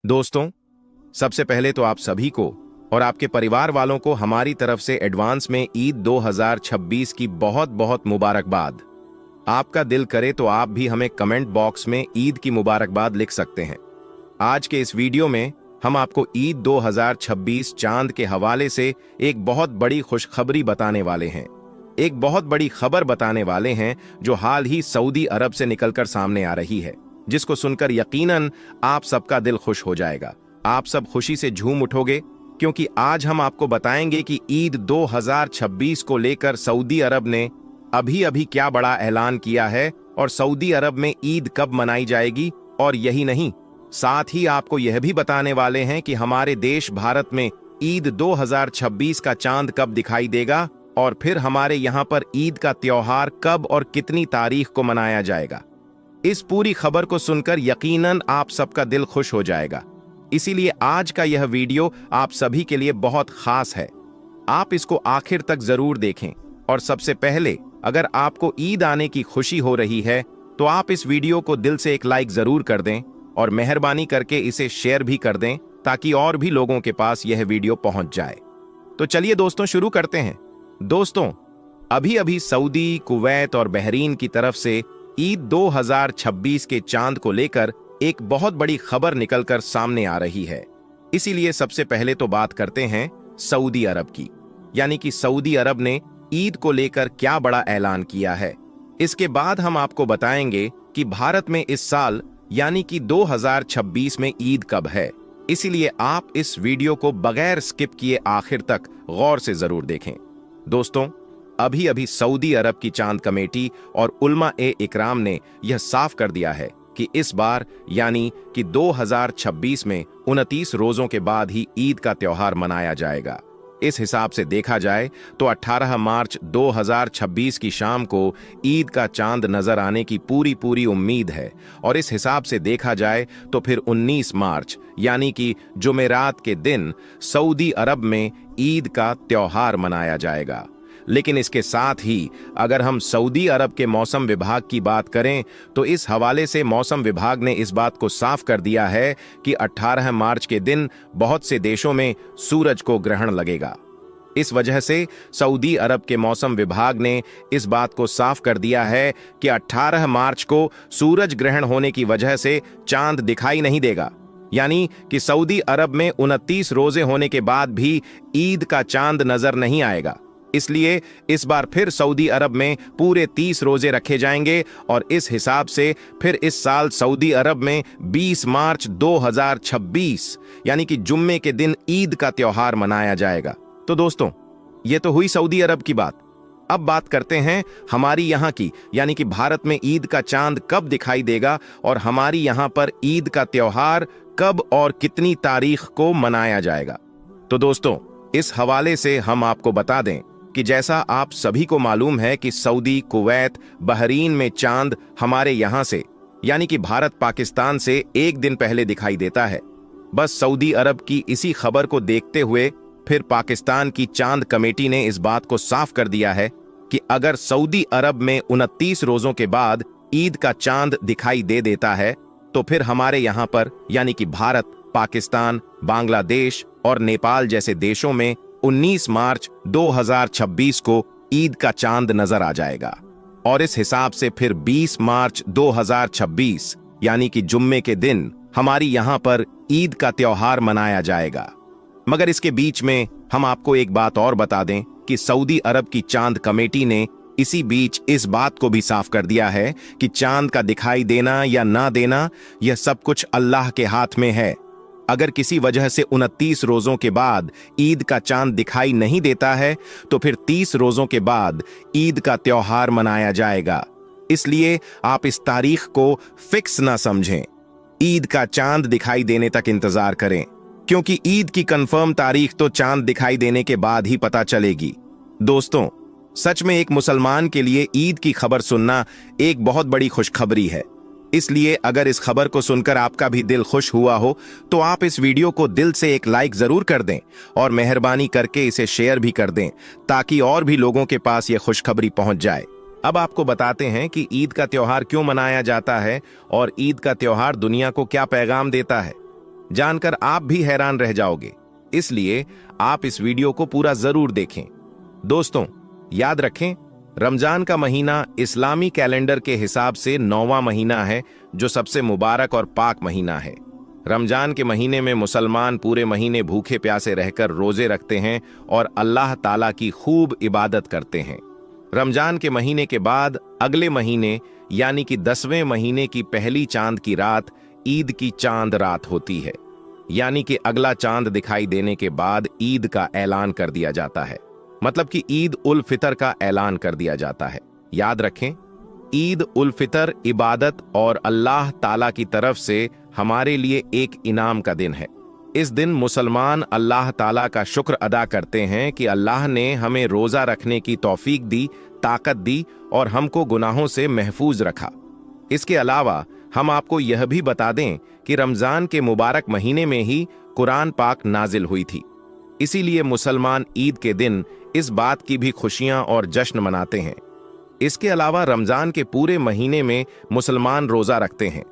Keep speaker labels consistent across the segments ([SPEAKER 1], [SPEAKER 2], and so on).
[SPEAKER 1] दोस्तों, सबसे पहले तो आप सभी को और आपके परिवार वालों को हमारी तरफ से एडवांस में ईद 2026 की बहुत बहुत मुबारकबाद। आपका दिल करे तो आप भी हमें कमेंट बॉक्स में ईद की मुबारकबाद लिख सकते हैं। आज के इस वीडियो में हम आपको ईद 2026 चांद के हवाले से एक बहुत बड़ी खुशखबरी बताने वाले हैं। एक बहुत बड़ी खबर बताने वाले हैं जो हाल ही सऊदी अरब से निकलकर सामने आ रही है, जिसको सुनकर यकीनन आप सबका दिल खुश हो जाएगा। आप सब खुशी से झूम उठोगे, क्योंकि आज हम आपको बताएंगे कि ईद 2026 को लेकर सऊदी अरब ने अभी अभी क्या बड़ा ऐलान किया है और सऊदी अरब में ईद कब मनाई जाएगी। और यही नहीं, साथ ही आपको यह भी बताने वाले हैं कि हमारे देश भारत में ईद 2026 का चांद कब दिखाई देगा और फिर हमारे यहाँ पर ईद का त्योहार कब और कितनी तारीख को मनाया जाएगा। इस पूरी खबर को सुनकर यकीनन आप सबका दिल खुश हो जाएगा। इसीलिए आज का यह वीडियो आप सभी के लिए बहुत खास है। आप इसको आखिर तक जरूर देखें। और सबसे पहले, अगर आपको ईद आने की खुशी हो रही है तो आप इस वीडियो को दिल से एक लाइक जरूर कर दें और मेहरबानी करके इसे शेयर भी कर दें, ताकि और भी लोगों के पास यह वीडियो पहुंच जाए। तो चलिए दोस्तों, शुरू करते हैं। दोस्तों, अभी अभी सऊदी, कुवैत और बहरीन की तरफ से ईद 2026 के चांद को लेकर एक बहुत बड़ी खबर निकलकर सामने आ रही है। इसीलिए सबसे पहले तो बात करते हैं सऊदी अरब की, यानी कि सऊदी अरब ने ईद को लेकर क्या बड़ा ऐलान किया है। इसके बाद हम आपको बताएंगे कि भारत में इस साल यानी कि 2026 में ईद कब है। इसीलिए आप इस वीडियो को बगैर स्किप किए आखिर तक गौर से जरूर देखें। दोस्तों, अभी अभी सऊदी अरब की चांद कमेटी और उलमा-ए-इकराम ने यह साफ कर दिया है कि इस बार यानी कि 2026 में 29 रोजों के बाद ही ईद का त्योहार मनाया जाएगा। इस हिसाब से देखा जाए तो 18 मार्च 2026 की शाम को ईद का चांद नजर आने की पूरी उम्मीद है। और इस हिसाब से देखा जाए तो फिर 19 मार्च यानी कि जुमेरात के दिन सऊदी अरब में ईद का त्योहार मनाया जाएगा। लेकिन इसके साथ ही अगर हम सऊदी अरब के मौसम विभाग की बात करें तो इस हवाले से मौसम विभाग ने इस बात को साफ कर दिया है कि 18 मार्च के दिन बहुत से देशों में सूरज को ग्रहण लगेगा। इस वजह से सऊदी अरब के मौसम विभाग ने इस बात को साफ कर दिया है कि 18 मार्च को सूरज ग्रहण होने की वजह से चांद दिखाई नहीं देगा। यानी कि सऊदी अरब में 29 रोजे होने के बाद भी ईद का चांद नजर नहीं आएगा। इसलिए इस बार फिर सऊदी अरब में पूरे 30 रोजे रखे जाएंगे और इस हिसाब से फिर इस साल सऊदी अरब में 20 मार्च 2026 यानी कि जुम्मे के दिन ईद का त्योहार मनाया जाएगा। तो दोस्तों, ये तो हुई सऊदी अरब की बात। अब बात करते हैं हमारी यहाँ की, यानी कि भारत में ईद का चांद कब दिखाई देगा और हमारी यहाँ पर ईद का त्योहार कब और कितनी तारीख को मनाया जाएगा। तो दोस्तों, इस हवाले से हम आपको बता दें कि जैसा आप सभी को मालूम है कि सऊदी, कुवैत, बहरीन में चांद हमारे यहाँ से यानी कि भारत पाकिस्तान से एक दिन पहले दिखाई देता है। बस सऊदी अरब की इसी खबर को देखते हुए फिर पाकिस्तान की चांद कमेटी ने इस बात को साफ कर दिया है कि अगर सऊदी अरब में 29 रोजों के बाद ईद का चांद दिखाई दे देता है तो फिर हमारे यहाँ पर यानी कि भारत, पाकिस्तान, बांग्लादेश और नेपाल जैसे देशों में 19 मार्च 2026 को ईद का चांद नजर आ जाएगा। और इस हिसाब से फिर 20 मार्च 2026 यानी कि जुम्मे के दिन हमारी यहाँ पर ईद का त्योहार मनाया जाएगा। मगर इसके बीच में हम आपको एक बात और बता दें कि सऊदी अरब की चांद कमेटी ने इसी बीच इस बात को भी साफ कर दिया है कि चांद का दिखाई देना या ना देना यह सब कुछ अल्लाह के हाथ में है। अगर किसी वजह से 29 रोजों के बाद ईद का चांद दिखाई नहीं देता है तो फिर 30 रोजों के बाद ईद का त्योहार मनाया जाएगा। इसलिए आप इस तारीख को फिक्स ना समझें। ईद का चांद दिखाई देने तक इंतजार करें, क्योंकि ईद की कंफर्म तारीख तो चांद दिखाई देने के बाद ही पता चलेगी। दोस्तों, सच में एक मुसलमान के लिए ईद की खबर सुनना एक बहुत बड़ी खुशखबरी है। इसलिए अगर इस खबर को सुनकर आपका भी दिल खुश हुआ हो तो आप इस वीडियो को दिल से एक लाइक जरूर कर दें और मेहरबानी करके इसे शेयर भी कर दें, ताकि और भी लोगों के पास यह खुशखबरी पहुंच जाए। अब आपको बताते हैं कि ईद का त्योहार क्यों मनाया जाता है और ईद का त्योहार दुनिया को क्या पैगाम देता है। जानकर आप भी हैरान रह जाओगे, इसलिए आप इस वीडियो को पूरा जरूर देखें। दोस्तों, याद रखें, रमजान का महीना इस्लामी कैलेंडर के हिसाब से 9वां महीना है, जो सबसे मुबारक और पाक महीना है। रमजान के महीने में मुसलमान पूरे महीने भूखे प्यासे रहकर रोजे रखते हैं और अल्लाह ताला की खूब इबादत करते हैं। रमजान के महीने के बाद अगले महीने यानी कि 10वें महीने की पहली चांद की रात ईद की चांद रात होती है, यानी कि अगला चांद दिखाई देने के बाद ईद का ऐलान कर दिया जाता है, मतलब कि ईद उल फितर का ऐलान कर दिया जाता है। याद रखें, ईद उल फितर इबादत और अल्लाह ताला की तरफ से हमारे लिए एक इनाम का दिन है। इस दिन मुसलमान अल्लाह ताला का शुक्र अदा करते हैं कि अल्लाह ने हमें रोजा रखने की तौफीक दी, ताकत दी और हमको गुनाहों से महफूज रखा। इसके अलावा हम आपको यह भी बता दें कि रमजान के मुबारक महीने में ही कुरान पाक नाजिल हुई थी, इसीलिए मुसलमान ईद के दिन इस बात की भी खुशियां और जश्न मनाते हैं। इसके अलावा रमजान के पूरे महीने में मुसलमान रोजा रखते हैं,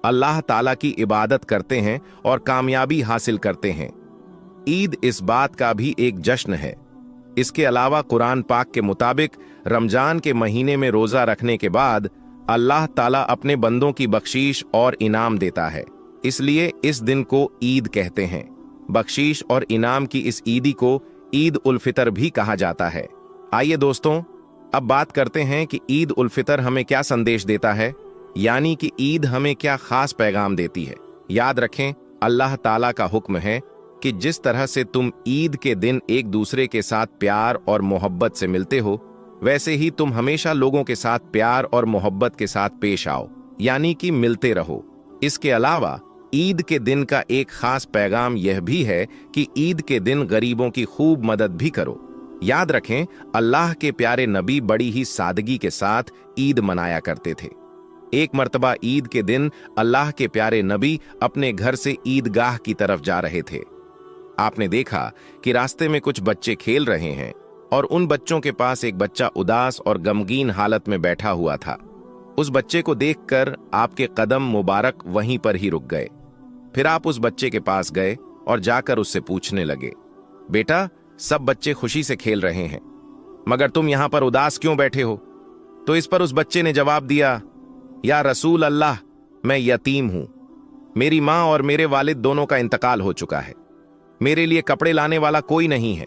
[SPEAKER 1] अल्लाह ताला की इबादत करते हैं और कामयाबी हासिल करते हैं। ईद इस बात का भी एक जश्न है। इसके अलावा कुरान पाक के मुताबिक रमजान के महीने में रोजा रखने के बाद अल्लाह ताला अपने बंदों की बख्शीश और इनाम देता है, इसलिए इस दिन को ईद कहते हैं। बख्शीश और इनाम की इस ईदी को ईद उल फितर भी कहा जाता है। आइए दोस्तों, अब बात करते हैं कि ईद उल फितर हमें क्या संदेश देता है, यानी कि ईद हमें क्या खास पैगाम देती है। याद रखें, अल्लाह ताला का हुक्म है कि जिस तरह से तुम ईद के दिन एक दूसरे के साथ प्यार और मोहब्बत से मिलते हो, वैसे ही तुम हमेशा लोगों के साथ प्यार और मोहब्बत के साथ पेश आओ, यानी कि मिलते रहो। इसके अलावा ईद के दिन का एक खास पैगाम यह भी है कि ईद के दिन गरीबों की खूब मदद भी करो। याद रखें, अल्लाह के प्यारे नबी बड़ी ही सादगी के साथ ईद मनाया करते थे। एक मर्तबा ईद के दिन अल्लाह के प्यारे नबी अपने घर से ईदगाह की तरफ जा रहे थे। आपने देखा कि रास्ते में कुछ बच्चे खेल रहे हैं और उन बच्चों के पास एक बच्चा उदास और गमगीन हालत में बैठा हुआ था। उस बच्चे को देखकर आपके कदम मुबारक वहीं पर ही रुक गए। फिर आप उस बच्चे के पास गए और जाकर उससे पूछने लगे, बेटा, सब बच्चे खुशी से खेल रहे हैं, मगर तुम यहां पर उदास क्यों बैठे हो? तो इस पर उस बच्चे ने जवाब दिया, या रसूल अल्लाह, मैं यतीम हूं। मेरी मां और मेरे वालिद दोनों का इंतकाल हो चुका है। मेरे लिए कपड़े लाने वाला कोई नहीं है।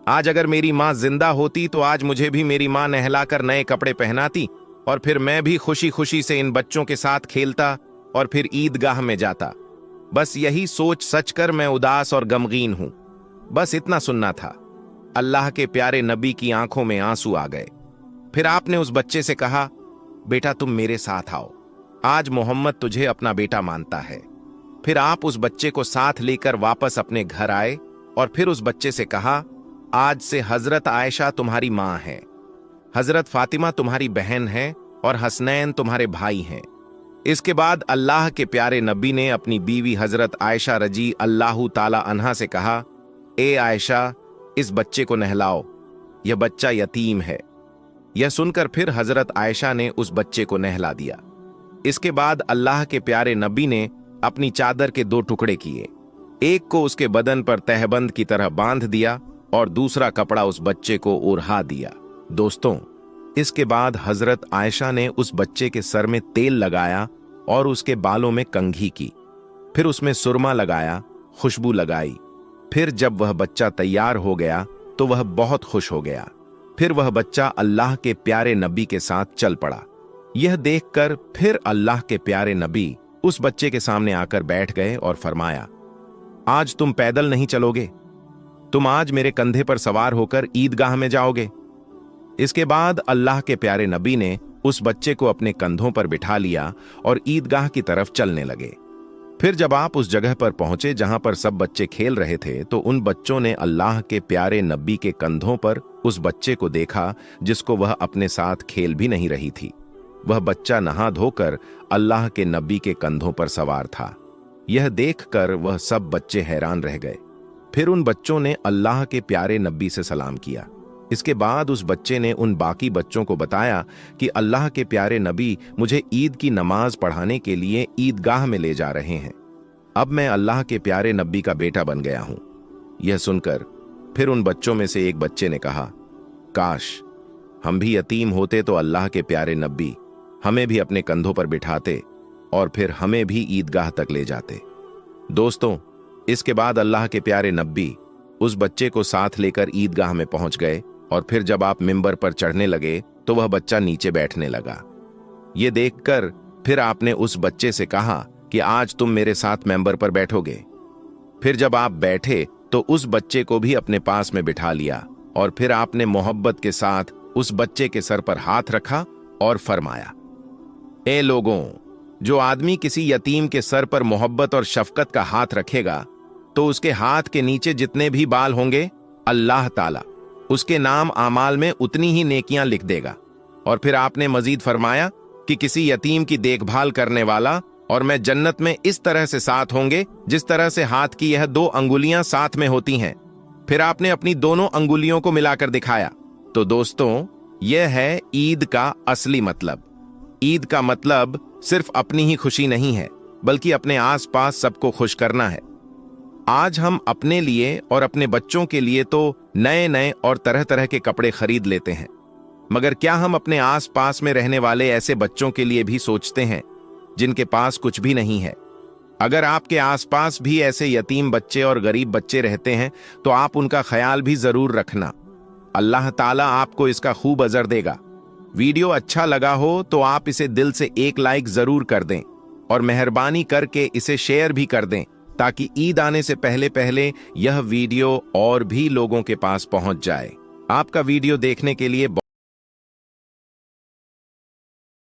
[SPEAKER 1] आज अगर मेरी मां जिंदा होती तो आज मुझे भी मेरी मां नहलाकर नए कपड़े पहनाती और फिर मैं भी खुशी खुशी से इन बच्चों के साथ खेलता और फिर ईदगाह में जाता। बस यही सोच सच कर मैं उदास और गमगीन हूं। बस इतना सुनना था। अल्लाह के प्यारे नबी की आंखों में आंसू आ गए। फिर आपने उस बच्चे से कहा, बेटा, तुम मेरे साथ आओ, आज मोहम्मद तुझे अपना बेटा मानता है। फिर आप उस बच्चे को साथ लेकर वापस अपने घर आए और फिर उस बच्चे से कहा, आज से हजरत आयशा तुम्हारी मां है, हजरत फातिमा तुम्हारी बहन है और हसनैन तुम्हारे भाई हैं। इसके बाद अल्लाह के प्यारे नबी ने अपनी बीवी हजरत आयशा रजी अल्लाह ताला अन्हा से कहा, ए आयशा, इस बच्चे को नहलाओ, यह बच्चा यतीम है। यह सुनकर फिर हजरत आयशा ने उस बच्चे को नहला दिया। इसके बाद अल्लाह के प्यारे नबी ने अपनी चादर के 2 टुकड़े किए, एक को उसके बदन पर तहबंद की तरह बांध दिया और दूसरा कपड़ा उस बच्चे को ओढ़ा दिया। दोस्तों, इसके बाद हजरत आयशा ने उस बच्चे के सर में तेल लगाया और उसके बालों में कंघी की, फिर उसमें सुरमा लगाया, खुशबू लगाई। फिर जब वह बच्चा तैयार हो गया तो वह बहुत खुश हो गया। फिर वह बच्चा अल्लाह के प्यारे नबी के साथ चल पड़ा। यह देखकर फिर अल्लाह के प्यारे नबी उस बच्चे के सामने आकर बैठ गए और फरमाया, आज तुम पैदल नहीं चलोगे, तुम आज मेरे कंधे पर सवार होकर ईदगाह में जाओगे। इसके बाद अल्लाह के प्यारे नबी ने उस बच्चे को अपने कंधों पर बिठा लिया और ईदगाह की तरफ चलने लगे। फिर जब आप उस जगह पर पहुंचे जहां पर सब बच्चे खेल रहे थे, तो उन बच्चों ने अल्लाह के प्यारे नबी के कंधों पर उस बच्चे को देखा जिसको वह अपने साथ खेल भी नहीं रही थी। वह बच्चा नहा धोकर अल्लाह के नबी के कंधों पर सवार था। यह देखकर वह सब बच्चे हैरान रह गए। फिर उन बच्चों ने अल्लाह के प्यारे नबी से सलाम किया। इसके बाद उस बच्चे ने उन बाकी बच्चों को बताया कि अल्लाह के प्यारे नबी मुझे ईद की नमाज पढ़ाने के लिए ईदगाह में ले जा रहे हैं। अब मैं अल्लाह के प्यारे नबी का बेटा बन गया हूं। यह सुनकर फिर उन बच्चों में से एक बच्चे ने कहा, काश हम भी यतीम होते तो अल्लाह के प्यारे नबी हमें भी अपने कंधों पर बिठाते और फिर हमें भी ईदगाह तक ले जाते। दोस्तों, इसके बाद अल्लाह के प्यारे नबी उस बच्चे को साथ लेकर ईदगाह में पहुंच गए और फिर जब आप मिंबर पर चढ़ने लगे तो वह बच्चा नीचे बैठने लगा। ये देखकर फिर आपने उस बच्चे से कहा कि आज तुम मेरे साथ मिंबर पर बैठोगे। फिर जब आप बैठे तो उस बच्चे को भी अपने पास में बिठा लिया और फिर आपने मोहब्बत के साथ उस बच्चे के सर पर हाथ रखा और फरमाया, ए लोगों, जो आदमी किसी यतीम के सर पर मोहब्बत और शफकत का हाथ रखेगा तो उसके हाथ के नीचे जितने भी बाल होंगे अल्लाह ताला उसके नाम आमाल में उतनी ही नेकियां लिख देगा। और फिर आपने मजीद फरमाया कि किसी यतीम की देखभाल करने वाला और मैं जन्नत में इस तरह से साथ होंगे जिस तरह से हाथ की यह 2 अंगुलियां साथ में होती हैं। फिर आपने अपनी दोनों अंगुलियों को मिलाकर दिखाया। तो दोस्तों, यह है ईद का असली मतलब। ईद का मतलब सिर्फ अपनी ही खुशी नहीं है, बल्कि अपने आसपास सबको खुश करना है। आज हम अपने लिए और अपने बच्चों के लिए तो नए नए और तरह तरह के कपड़े खरीद लेते हैं, मगर क्या हम अपने आसपास में रहने वाले ऐसे बच्चों के लिए भी सोचते हैं जिनके पास कुछ भी नहीं है? अगर आपके आसपास भी ऐसे यतीम बच्चे और गरीब बच्चे रहते हैं तो आप उनका ख्याल भी जरूर रखना। अल्लाह ताला आपको इसका खूब अजर देगा। वीडियो अच्छा लगा हो तो आप इसे दिल से एक लाइक जरूर कर दें और मेहरबानी करके इसे शेयर भी कर दें ताकि ईद आने से पहले पहले यह वीडियो और भी लोगों के पास पहुंच जाए। आपका वीडियो देखने के लिए